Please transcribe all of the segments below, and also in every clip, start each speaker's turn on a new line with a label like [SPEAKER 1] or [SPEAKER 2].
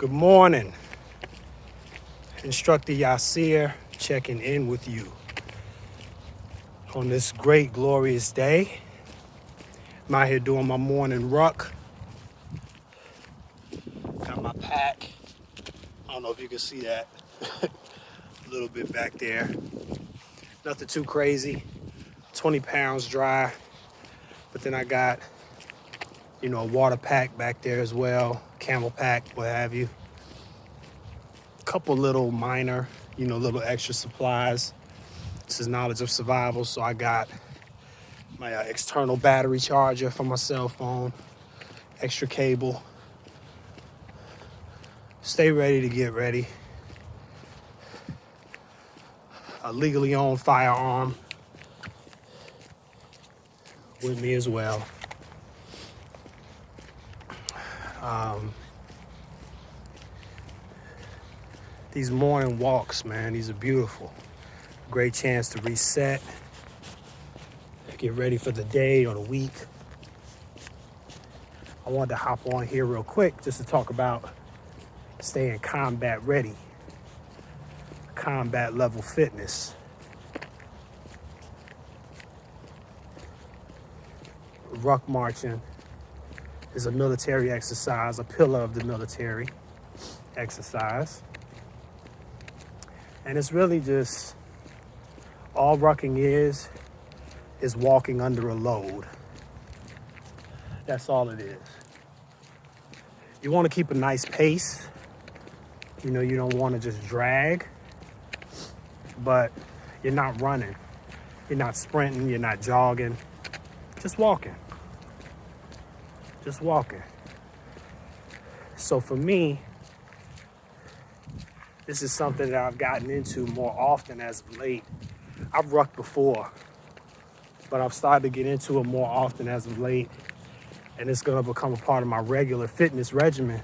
[SPEAKER 1] Good morning. Instructor Yasir checking in with you on this great, glorious day. I'm out here doing my morning ruck. Got my pack. I don't know if you can see that. A little bit back there. Nothing too crazy. 20 pounds dry. But then I got, a water pack back there as well. Camel pack, what have you. Couple little minor, little extra supplies. This is knowledge of survival, so I got my external battery charger for my cell phone, extra cable. Stay ready to get ready. A legally owned firearm with me as well. These morning walks, man, these are beautiful. Great chance to reset, get ready for the day or the week. I wanted to hop on here real quick just to talk about staying combat ready, combat level fitness. Ruck marching is a military exercise, a pillar of the military exercise. And it's really just, all rucking is walking under a load. That's all it is. You want to keep a nice pace. You don't want to just drag, but you're not running. You're not sprinting, you're not jogging, just walking. Just walking. So for me, this is something that I've gotten into more often as of late. I've rucked before, but I've started to get into it more often as of late. And it's going to become a part of my regular fitness regimen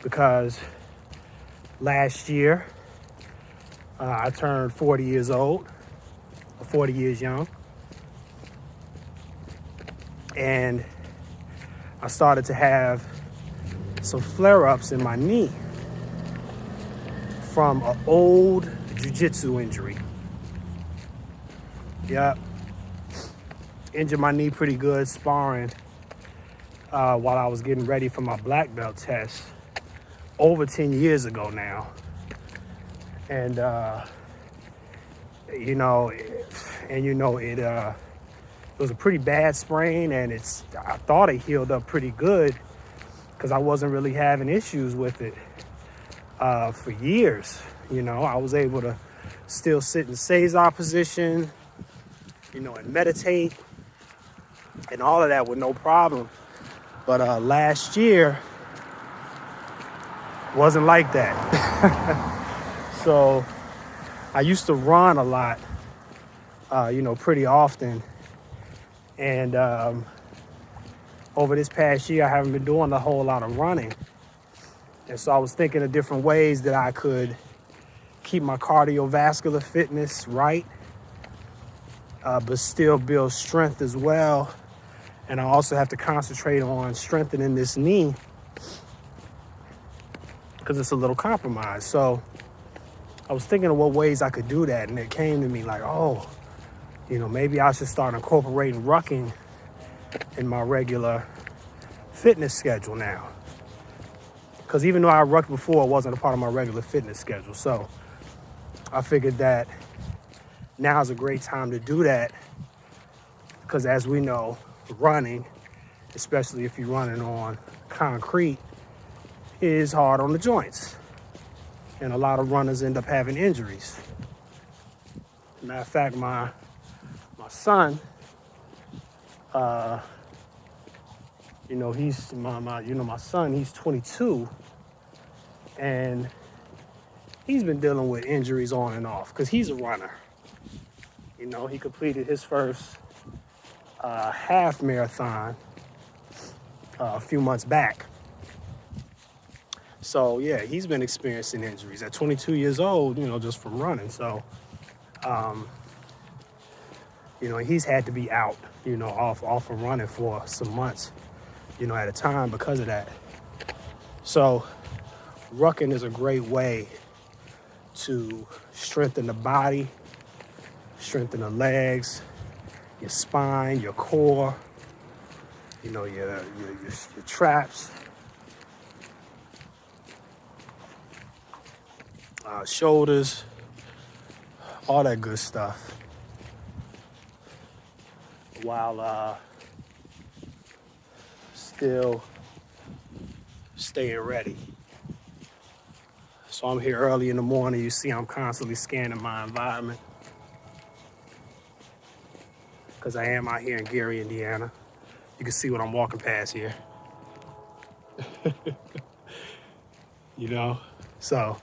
[SPEAKER 1] because last year I turned 40 years old, or 40 years young. And I started to have some flare-ups in my knee from an old jiu-jitsu injury. Yep. Injured my knee pretty good sparring while I was getting ready for my black belt test over 10 years ago now. And, it was a pretty bad sprain, and I thought it healed up pretty good because I wasn't really having issues with it for years. I was able to still sit in Cesar position, and meditate and all of that with no problem. But last year wasn't like that. So I used to run a lot, pretty often. And over this past year, I haven't been doing a whole lot of running. And so I was thinking of different ways that I could keep my cardiovascular fitness right, but still build strength as well. And I also have to concentrate on strengthening this knee because it's a little compromised. So I was thinking of what ways I could do that. And it came to me like, maybe I should start incorporating rucking in my regular fitness schedule now. Because even though I rucked before, it wasn't a part of my regular fitness schedule. So I figured that now is a great time to do that. Because as we know, running, especially if you're running on concrete, is hard on the joints. And a lot of runners end up having injuries. Matter of fact, my son, my son, he's 22, and he's been dealing with injuries on and off because he's a runner. He completed his first half marathon a few months back. So yeah, he's been experiencing injuries at 22 years old, just from running. So, he's had to be out, off of running for some months, at a time because of that. So Rucking is a great way to strengthen the body, strengthen the legs, your spine, your core, your traps, shoulders, all that good stuff. While still staying ready. So I'm here early in the morning. You see I'm constantly scanning my environment because I am out here in Gary, Indiana. You can see what I'm walking past here. So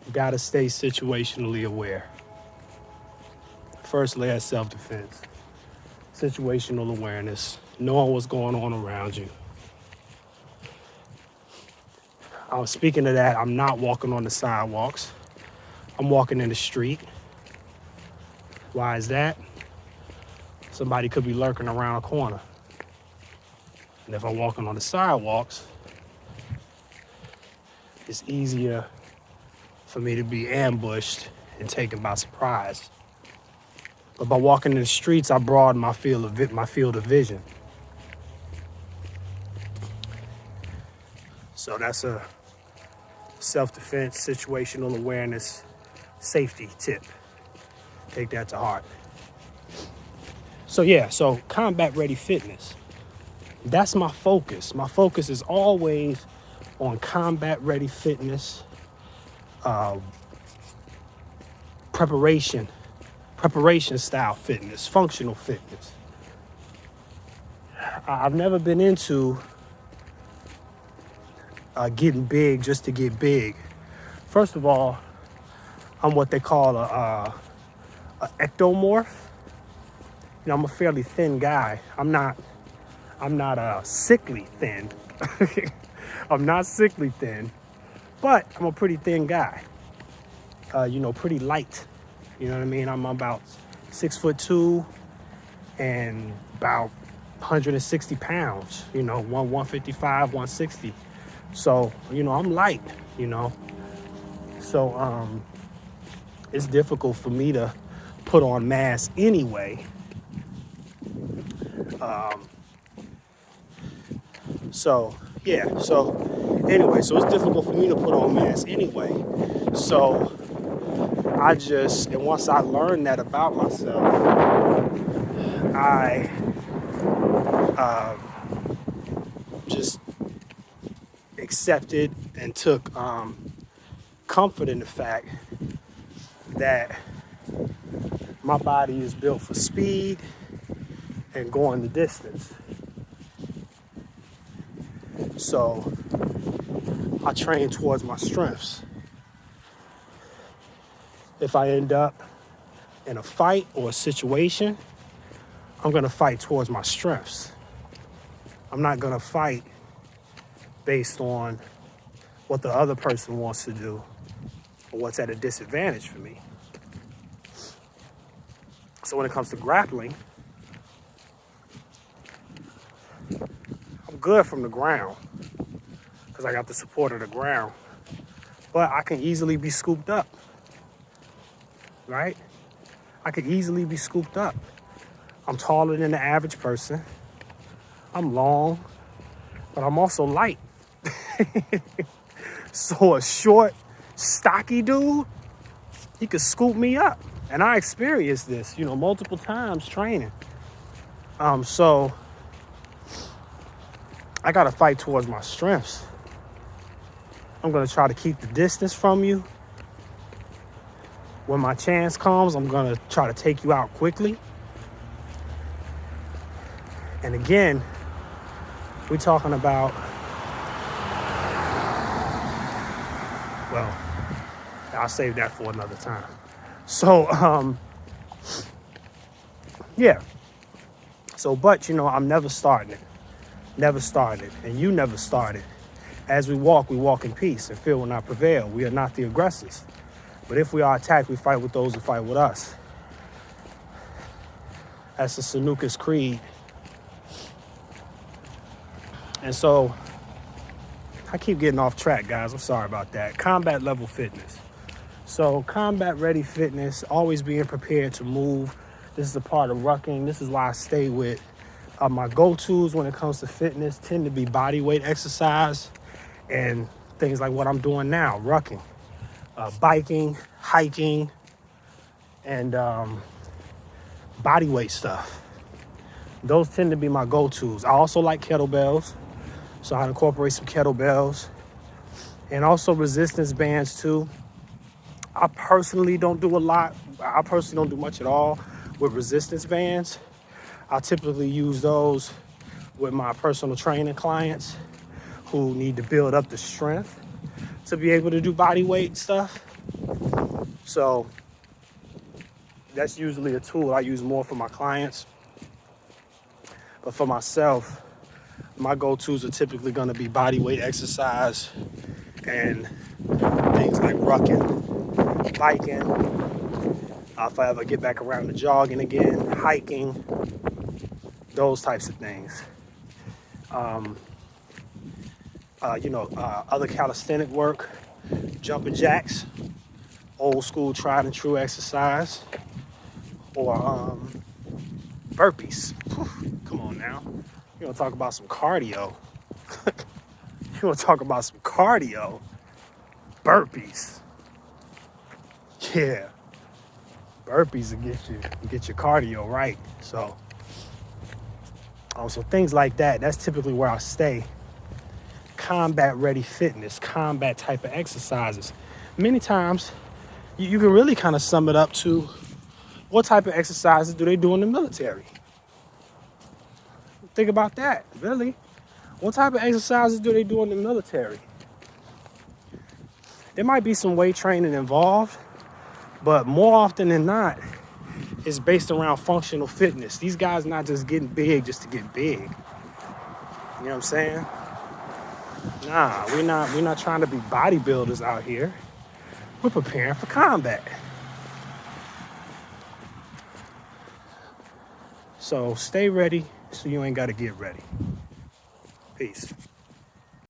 [SPEAKER 1] you gotta stay situationally aware. First layer of self-defense, situational awareness, knowing what's going on around you. Speaking of that, I'm not walking on the sidewalks. I'm walking in the street. Why is that? Somebody could be lurking around a corner. And if I'm walking on the sidewalks, it's easier for me to be ambushed and taken by surprise. But by walking in the streets, I broaden my field of vision. So that's a self-defense, situational awareness, safety tip. Take that to heart. So combat ready fitness. That's my focus. My focus is always on combat ready fitness, preparation style fitness, functional fitness. I've never been into getting big just to get big. First of all, I'm what they call a ectomorph. I'm a fairly thin guy. I'm not sickly thin. I'm not sickly thin, but I'm a pretty thin guy. Pretty light. You know what I mean? I'm about 6'2" and about 160 pounds. 155, 160. So, I'm light. So it's difficult for me to put on mass anyway. So it's difficult for me to put on mass anyway. So and once I learned that about myself, I just accepted and took comfort in the fact that my body is built for speed and going the distance. So I train towards my strengths. If I end up in a fight or a situation, I'm gonna fight towards my strengths. I'm not gonna fight based on what the other person wants to do or what's at a disadvantage for me. So when it comes to grappling, I'm good from the ground because I got the support of the ground, but I can easily be scooped up, right? I could easily be scooped up. I'm taller than the average person. I'm long, but I'm also light. So a short, stocky dude, he could scoop me up. And I experienced this, multiple times training. So I gotta fight towards my strengths. I'm gonna try to keep the distance from you. When my chance comes, I'm gonna try to take you out quickly. And again, we're talking about, well, I'll save that for another time. So, but I'm never starting it. Never started. And you never started. As we walk in peace, and fear will not prevail. We are not the aggressors. But if we are attacked, we fight with those who fight with us. That's the Seneca's Creed. And so I keep getting off track, guys. I'm sorry about that. Combat level fitness. So combat ready fitness, always being prepared to move. This is a part of rucking. This is why I stay with my go-tos when it comes to fitness tend to be body weight exercise and things like what I'm doing now, rucking, biking, hiking, and body weight stuff. Those tend to be my go-tos. I also like kettlebells, so I incorporate some kettlebells and also resistance bands too. I personally don't do a lot. I personally don't do much at all with resistance bands. I typically use those with my personal training clients who need to build up the strength to be able to do body weight stuff. So that's usually a tool I use more for my clients. But for myself, my go-tos are typically going to be body weight exercise and things like rucking, biking, if I ever get back around to jogging again, hiking, those types of things. Other calisthenic work, jumping jacks, old school tried and true exercise, or burpees. Whew, come on now. You want to talk about some cardio? You want to talk about some cardio? Burpees. Yeah. Burpees will get your cardio right. So things like that, that's typically where I stay. Combat ready fitness, combat type of exercises. Many times you can really kind of sum it up to what type of exercises do they do in the military? Think about that, really. What type of exercises do they do in the military? There might be some weight training involved, but more often than not, it's based around functional fitness. These guys not just getting big just to get big. You know what I'm saying? Nah, we're not trying to be bodybuilders out here. We're preparing for combat. So stay ready so you ain't got to get ready. Peace.